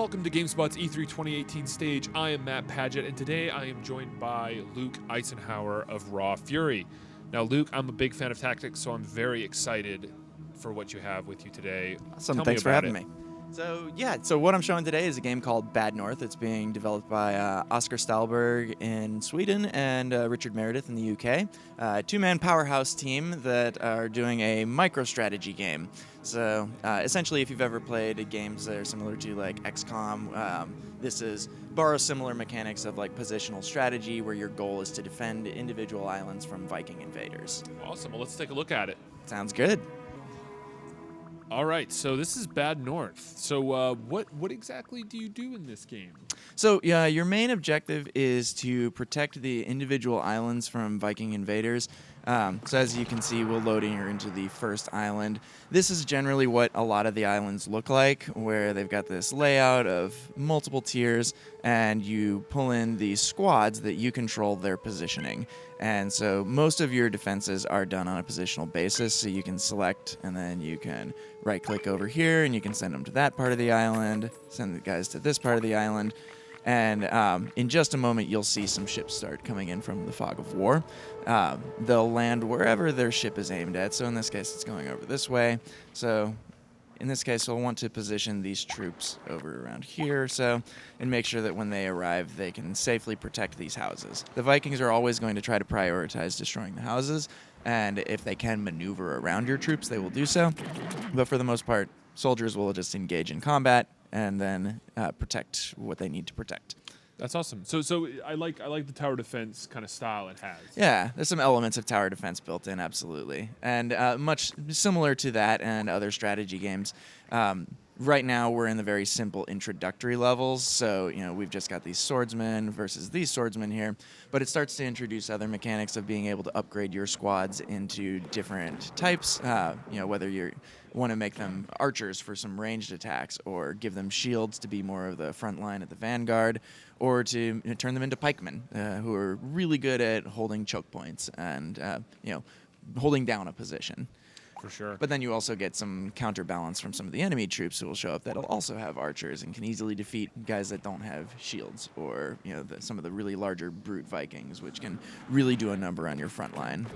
Welcome to GameSpot's E3 2018 stage. I am Matt Padgett, and today I am joined by Luke Eisenhower of Raw Fury. Now, Luke, I'm a big fan of tactics, so I'm very excited for what you have with you today. Awesome, thanks for having me. So what I'm showing today is a game called Bad North. It's being developed by Oscar Stalberg in Sweden and Richard Meredith in the UK. Two-man powerhouse team that are doing a micro-strategy game. So essentially, if you've ever played games that are similar to like XCOM, this borrows similar mechanics of like positional strategy, where your goal is to defend individual islands from Viking invaders. Awesome. Well, let's take a look at it. Sounds good. All right, so this is Bad North. So what exactly do you do in this game? So your main objective is to protect the individual islands from Viking invaders. So as you can see, we're loading her into the first island. This is generally what a lot of the islands look like, where they've got this layout of multiple tiers, and you pull in these squads that you control their positioning. And so most of your defenses are done on a positional basis, so you can select, and then you can right-click over here, and you can send them to that part of the island, send the guys to this part of the island. And in just a moment, you'll see some ships start coming in from the fog of war. They'll land wherever their ship is aimed at. So in this case, it's going over this way. So in this case, we'll want to position these troops over around here, and make sure that when they arrive, they can safely protect these houses. The Vikings are always going to try to prioritize destroying the houses, and if they can maneuver around your troops, they will do so. But for the most part, soldiers will just engage in combat and then protect what they need to protect. That's awesome. So I like the tower defense kind of style it has. Yeah, there's some elements of tower defense built in, absolutely. And much similar to that and other strategy games. Right now, we're in the very simple introductory levels. So, we've just got these swordsmen versus these swordsmen here. But it starts to introduce other mechanics of being able to upgrade your squads into different types. Whether you want to make them archers for some ranged attacks, or give them shields to be more of the front line at the vanguard, or to turn them into pikemen, who are really good at holding choke points and, holding down a position. For sure. But then you also get some counterbalance from some of the enemy troops who will show up that'll also have archers and can easily defeat guys that don't have shields, or some of the really larger brute Vikings, which can really do a number on your front line.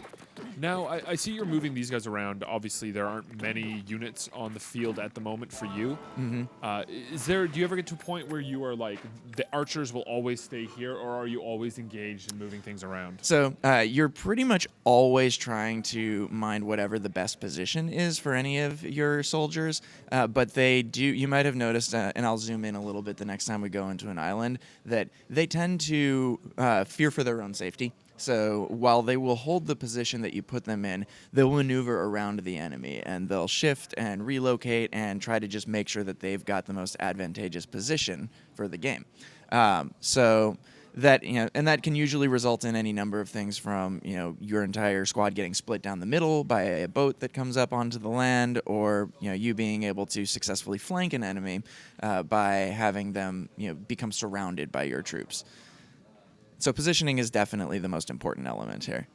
Now, I see you're moving these guys around. Obviously, there aren't many units on the field at the moment for you. Mm-hmm. Do you ever get to a point where you are like, the archers will always stay here, or are you always engaged in moving things around? So you're pretty much always trying to mind whatever the best position is for any of your soldiers. But they do, you might have noticed, and I'll zoom in a little bit the next time we go into an island, that they tend to fear for their own safety. So while they will hold the position that you put them in, they'll maneuver around the enemy, and they'll shift and relocate and try to just make sure that they've got the most advantageous position for the game. So that, and that can usually result in any number of things, from, your entire squad getting split down the middle by a boat that comes up onto the land, or, you being able to successfully flank an enemy by having them, become surrounded by your troops. So positioning is definitely the most important element here.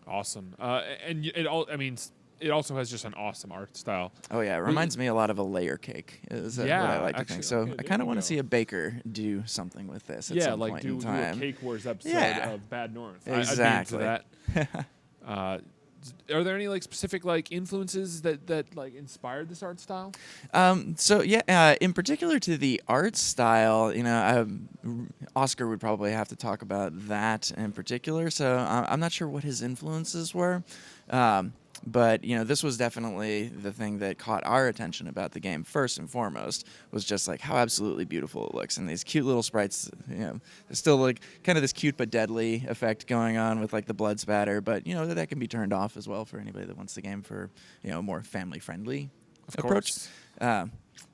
Awesome. And it also has just an awesome art style. Oh, yeah. It reminds me a lot of a layer cake, is what I like to think. So okay, I kind of want to see a baker do something with this at some point in time. Yeah, like do a Cake Wars episode of Bad North. Exactly. I'd be into that. Are there any specific influences that inspired this art style? In particular to the art style, Oscar would probably have to talk about that in particular. So I'm not sure what his influences were. But, this was definitely the thing that caught our attention about the game first and foremost, was just how absolutely beautiful it looks. And these cute little sprites, there's still kind of this cute but deadly effect going on with the blood spatter. But, that can be turned off as well for anybody that wants the game for, a more family-friendly approach.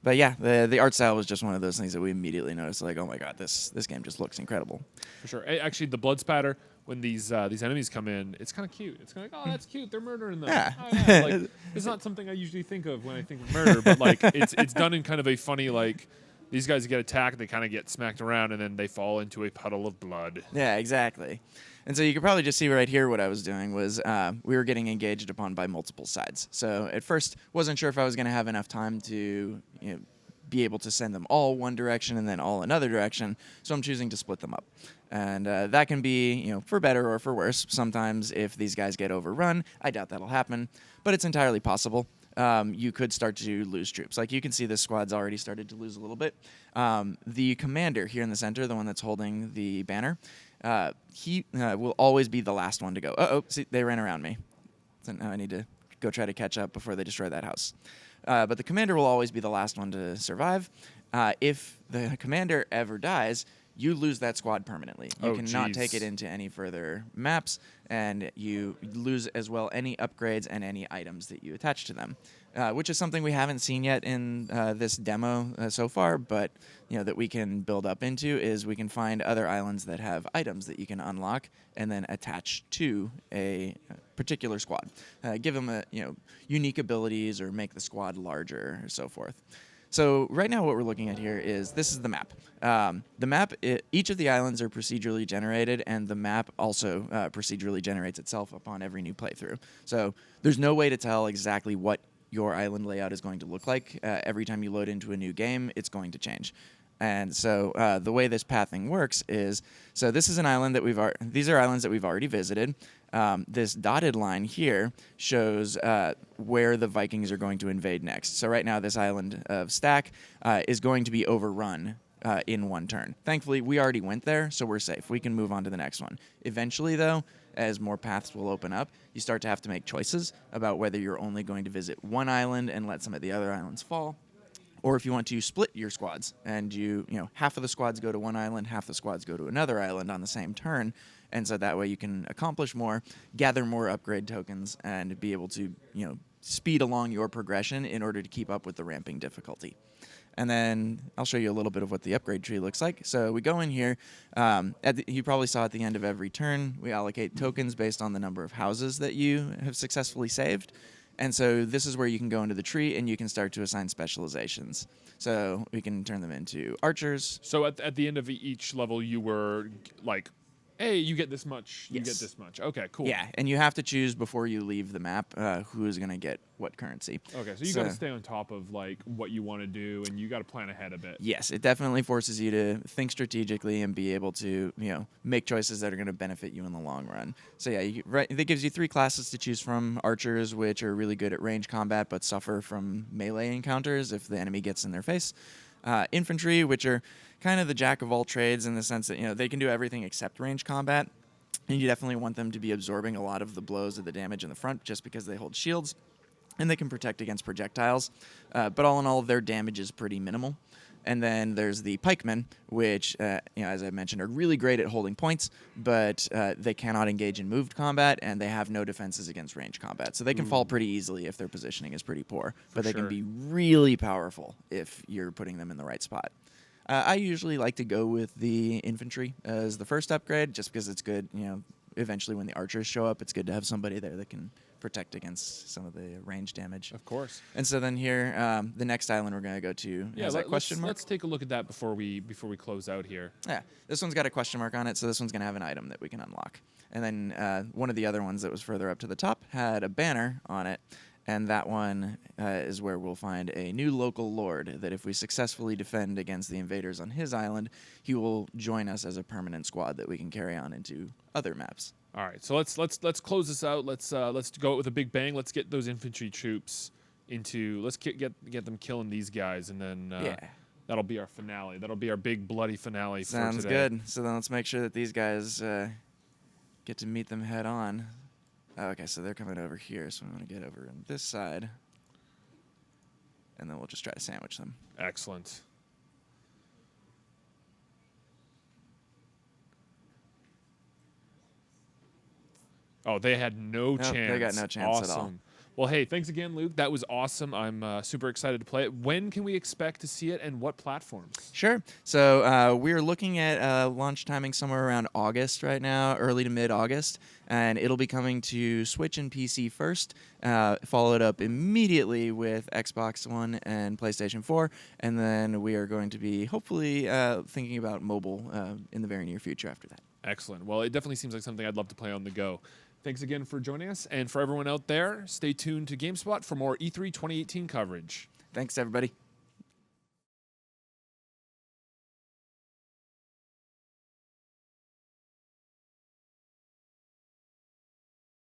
But yeah, the art style was just one of those things that we immediately noticed, oh my God, this game just looks incredible. For sure. Actually, the blood spatter, when these enemies come in, it's kind of cute. It's kind of oh, that's cute. They're murdering them. Yeah. Oh, yeah. It's not something I usually think of when I think of murder, but it's done in kind of a funny, these guys get attacked, they kind of get smacked around, and then they fall into a puddle of blood. Yeah, exactly. And so you could probably just see right here what I was doing was we were getting engaged upon by multiple sides. So at first, wasn't sure if I was going to have enough time to be able to send them all one direction and then all another direction. So I'm choosing to split them up. And that can be, for better or for worse. Sometimes if these guys get overrun, I doubt that'll happen, but it's entirely possible. You could start to lose troops. Like you can see this squad's already started to lose a little bit. The commander here in the center, the one that's holding the banner, he will always be the last one to go. Uh-oh, see, they ran around me. So now I need to go try to catch up before they destroy that house. But the commander will always be the last one to survive. If the commander ever dies, you lose that squad permanently. You cannot take it into any further maps, and you lose as well any upgrades and any items that you attach to them, which is something we haven't seen yet in this demo so far, but that we can build up into is we can find other islands that have items that you can unlock and then attach to a particular squad. Give them unique abilities or make the squad larger or so forth. So right now what we're looking at here is this is the map. The map, each of the islands are procedurally generated, and the map also procedurally generates itself upon every new playthrough. So there's no way to tell exactly what your island layout is going to look like. Every time you load into a new game, it's going to change. And so the way this pathing works is, so this is an island that these are islands that we've already visited. This dotted line here shows where the Vikings are going to invade next. So right now, this island of Stack is going to be overrun in one turn. Thankfully, we already went there, so we're safe. We can move on to the next one. Eventually, though, as more paths will open up, you start to have to make choices about whether you're only going to visit one island and let some of the other islands fall, or if you want to split your squads and half of the squads go to one island, half the squads go to another island on the same turn. And so that way you can accomplish more, gather more upgrade tokens, and be able to, speed along your progression in order to keep up with the ramping difficulty. And then I'll show you a little bit of what the upgrade tree looks like. So we go in here. You probably saw at the end of every turn, we allocate tokens based on the number of houses that you have successfully saved. And so this is where you can go into the tree and you can start to assign specializations. So we can turn them into archers. So at the end of each level, you were like, hey, you get this much, you Yes. get this much. Okay, cool. Yeah, and you have to choose before you leave the map who is going to get what currency. Okay, so you got to stay on top of like what you want to do, and you got to plan ahead a bit. Yes, it definitely forces you to think strategically and be able to, make choices that are going to benefit you in the long run. So yeah, that gives you 3 classes to choose from. Archers, which are really good at range combat but suffer from melee encounters if the enemy gets in their face. Infantry, which are kind of the jack of all trades in the sense that they can do everything except range combat, and you definitely want them to be absorbing a lot of the blows of the damage in the front just because they hold shields and they can protect against projectiles. But all in all, their damage is pretty minimal. And then there's the Pikemen, which, as I mentioned, are really great at holding points, but they cannot engage in moved combat, and they have no defenses against range combat. So they can fall pretty easily if their positioning is pretty poor, but they can be really powerful if you're putting them in the right spot. I usually like to go with the infantry as the first upgrade, just because it's good. Eventually when the archers show up, it's good to have somebody there that can protect against some of the range damage. Of course. And so then here, the next island we're going to go to has that question mark. Let's take a look at that before we close out here. Yeah, this one's got a question mark on it, so this one's going to have an item that we can unlock. And then one of the other ones that was further up to the top had a banner on it, and that one is where we'll find a new local lord that if we successfully defend against the invaders on his island, he will join us as a permanent squad that we can carry on into other maps. All right, so let's close this out. Let's go with a big bang. Let's get those infantry troops into. Let's get them killing these guys, and then that'll be our finale. That'll be our big bloody finale. Sounds for today. good. So then let's make sure that these guys get to meet them head on. Oh, okay, so they're coming over here, so I'm going to get over on this side, and then we'll just try to sandwich them. Excellent. Oh, they had no chance. They got no chance at all. Well, hey, thanks again, Luke. That was awesome. I'm super excited to play it. When can we expect to see it, and what platforms? Sure. So we're looking at launch timing somewhere around August right now, early to mid-August, and it'll be coming to Switch and PC first, followed up immediately with Xbox One and PlayStation 4, and then we are going to be hopefully thinking about mobile in the very near future after that. Excellent. Well, it definitely seems like something I'd love to play on the go. Thanks again for joining us, and for everyone out there, stay tuned to GameSpot for more E3 2018 coverage. Thanks, everybody.